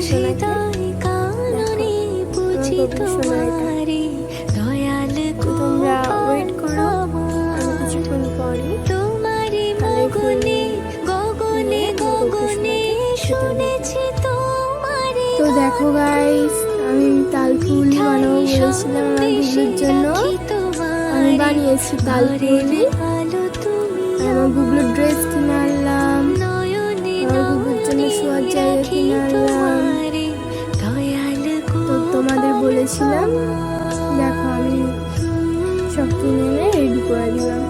সোনাকে। দেখো, আমার বাবু সোনা এটা। তো তোমরা ওয়েট করো, আমি কিছুক্ষণ পরে কালাই ফুল নিয়ে আমার বাবু সোনাকে খেতে দেবো। তো দেখো গাইস, আমি তাল ফুল বানাবো বলেছিলাম আমার গুগলুর জন্য। আমি বানিয়েছি তাল ফুল। আমার গুগলুর ড্রেস কিনে আনলাম, আমার গুগলুর জন্য শোয়ার জায়গা কিনে আনলাম। তো তোমাদের বলেছিলাম, দেখো আমি সব কিনে এনে রেডি করে দিলাম।